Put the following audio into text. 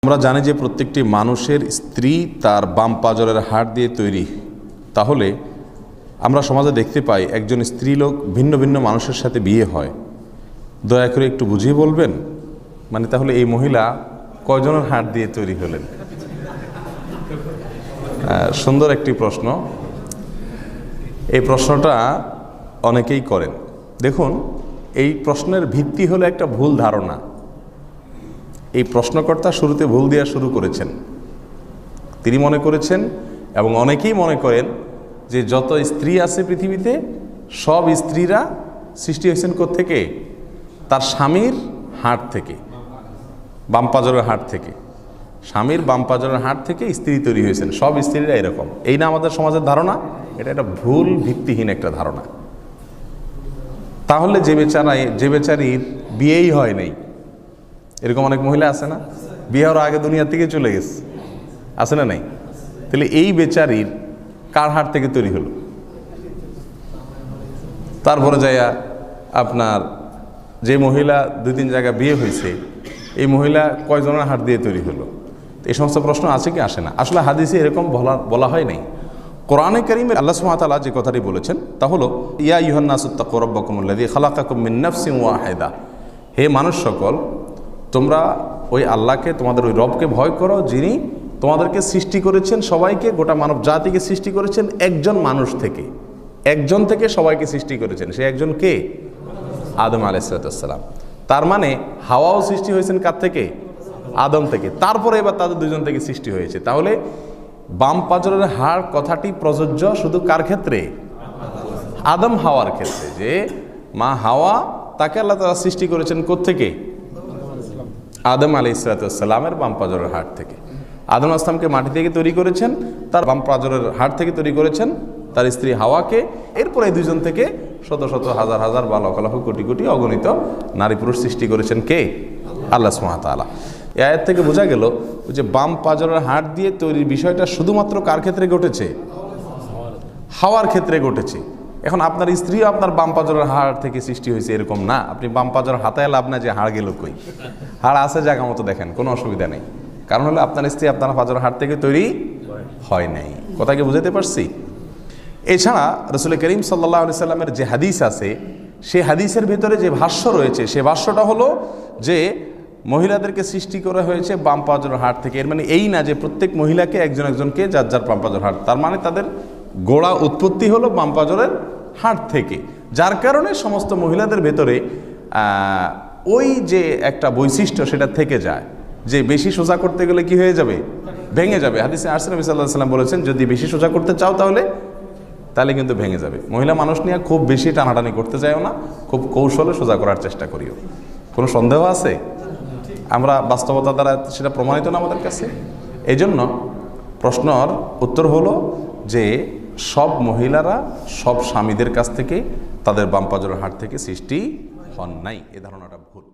আমরা জানি যে প্রত্যেকটি মানুষের স্ত্রী তার বাম পাজরের হাড় দিয়ে তৈরি। তাহলে আমরা সমাজে দেখতে পাই একজন স্ত্রীলোক ভিন্ন ভিন্ন মানুষের সাথে বিয়ে হয়। দয়া করে একটু বুঝিয়ে বলবেন, মানে তাহলে এই মহিলা কয়জনের হাড় দিয়ে তৈরি হলেন? সুন্দর একটি প্রশ্ন। এই প্রশ্নটা অনেকেই করেন। দেখুন, এই প্রশ্নের ভিত্তি হলো একটা ভুল ধারণা। এই প্রশ্নকর্তা শুরুতে ভুল দেওয়া শুরু করেছেন। তিনি মনে করেছেন এবং অনেকেই মনে করেন যে যত স্ত্রী আছে পৃথিবীতে সব স্ত্রীরা সৃষ্টি হয়েছেন কোত্থেকে? তার স্বামীর হাড় থেকে, বাম পাজরের হাড় থেকে। স্বামীর বাম পাজরের হাড় থেকে স্ত্রী তৈরি হয়েছেন, সব স্ত্রীরা এরকম। এই না আমাদের সমাজের ধারণা? এটা একটা ভুল ভিত্তিহীন একটা ধারণা। তাহলে যে বেচারির বিয়েই হয় নাই, এরকম অনেক মহিলা আছে না? বিয়ে হওয়ার আগে দুনিয়া থেকে চলে গেছে, আছে না নাই? তাহলে এই বেচারির কার হাড় থেকে তৈরি হলো? তারপরে যাইয়া আপনার যে মহিলা 2-3 জায়গায় বিয়ে হয়েছে, এই মহিলা কয়জনের হাড় দিয়ে তৈরি হলো? এই সমস্ত প্রশ্ন আছে কি আসে না? আসলে হাদিসে এরকম বলা হয় নাই। কোরআনে কারীমে আল্লাহ সুবহানাহু ওয়া তাআলা যে কথাটি বলেছেন তা হলো, ইয়া আইয়ুহান নাসু তাকু রাব্বাকুমুল্লাযী খালাকাকুম মিন নাফসিন ওয়াহিদা। হে মানুষ সকল, তোমরা ওই আল্লাহকে, তোমাদের ওই রবকে ভয় করো, যিনি তোমাদেরকে সৃষ্টি করেছেন, সবাইকে, গোটা মানব জাতিকে সৃষ্টি করেছেন একজন মানুষ থেকে। একজন থেকে সবাইকে সৃষ্টি করেছেন। সে একজন কে? আদম আলাইহিস সালাম। তার মানে হাওয়াও সৃষ্টি হয়েছেন কার থেকে? আদম থেকে। তারপরে এবার তাদের দুজন থেকে সৃষ্টি হয়েছে। তাহলে বাম পাজরের হাড় কথাটি প্রযোজ্য শুধু কার ক্ষেত্রে? আদম হাওয়ার ক্ষেত্রে। যে মা হাওয়া, তাকে আল্লাহ তাআলা সৃষ্টি করেছেন কোত্থেকে? আদম আলাইহিস সালামের বাম পাজরের হাড় থেকে। আদম আসলামকে মাটি থেকে তৈরি করেছেন, তার বাম পাজরের হাড় থেকে তৈরি করেছেন তার স্ত্রী হাওয়াকে। এরপরে এই দুজন থেকে শত শত হাজার হাজার বা লক্ষ লক্ষ কোটি কোটি অগণিত নারী পুরুষ সৃষ্টি করেছেন কে? আল্লাহ সুবহানাহু ওয়া তাআলা। এই আয়াত থেকে বোঝা গেল যে বাম পাজরের হাড় দিয়ে তৈরির বিষয়টা শুধুমাত্র কার ক্ষেত্রে ঘটেছে? হাওয়ার ক্ষেত্রে ঘটেছে। এখন আপনার স্ত্রীও আপনার বাম পাজরের হাড় থেকে সৃষ্টি হয়েছে এরকম না। আপনি বাম পাজর হাতায় লাভ না যে হাড় গেল কই। হাড় আছে জায়গা মতো, দেখেন, কোনো অসুবিধা নেই। কারণ হলো আপনার স্ত্রী আপনার পাজরের হাড় থেকে তৈরি হয় নাই। কথা কি বুঝাতে পারছি? এছাড়া রাসূল করিম সাল্লাল্লাহু আলাইহি সাল্লামের যে হাদিস আছে, সেই হাদিসের ভেতরে যে ভাষ্য রয়েছে, সে ভাষ্যটা হলো যে মহিলাদেরকে সৃষ্টি করা হয়েছে বাম পাজরের হাড় থেকে। এর মানে এই না যে প্রত্যেক মহিলাকে একজন একজনকে যার যার বাম পাজরের হাড়। তার মানে তাদের গোড়া উৎপত্তি হলো বাম পাজরের হাড় থেকে। যার কারণে সমস্ত মহিলাদের ভেতরে ওই যে একটা বৈশিষ্ট্য সেটা থেকে যায়, যে বেশি সোজা করতে গেলে কি হয়ে যাবে? ভেঙে যাবে। হাদিসে আসছে, নবী সাল্লাল্লাহু আলাইহি সাল্লাম বলেছেন, যদি বেশি সোজা করতে চাও তাহলে কিন্তু ভেঙে যাবে। মহিলা মানুষ নিয়ে খুব বেশি টানাটানি করতে যাও না, খুব কৌশলে সোজা করার চেষ্টা করিও। কোনো সন্দেহ আছে? আমরা বাস্তবতা দ্বারা সেটা প্রমাণিত না আমাদের কাছে। এই জন্য প্রশ্নর উত্তর হলো যে সব মহিলারা সব স্বামীদের কাছ থেকে তাদের বাম পাজরের হাড় থেকে সৃষ্টি হন নাই। এ ধারণাটা ভুল।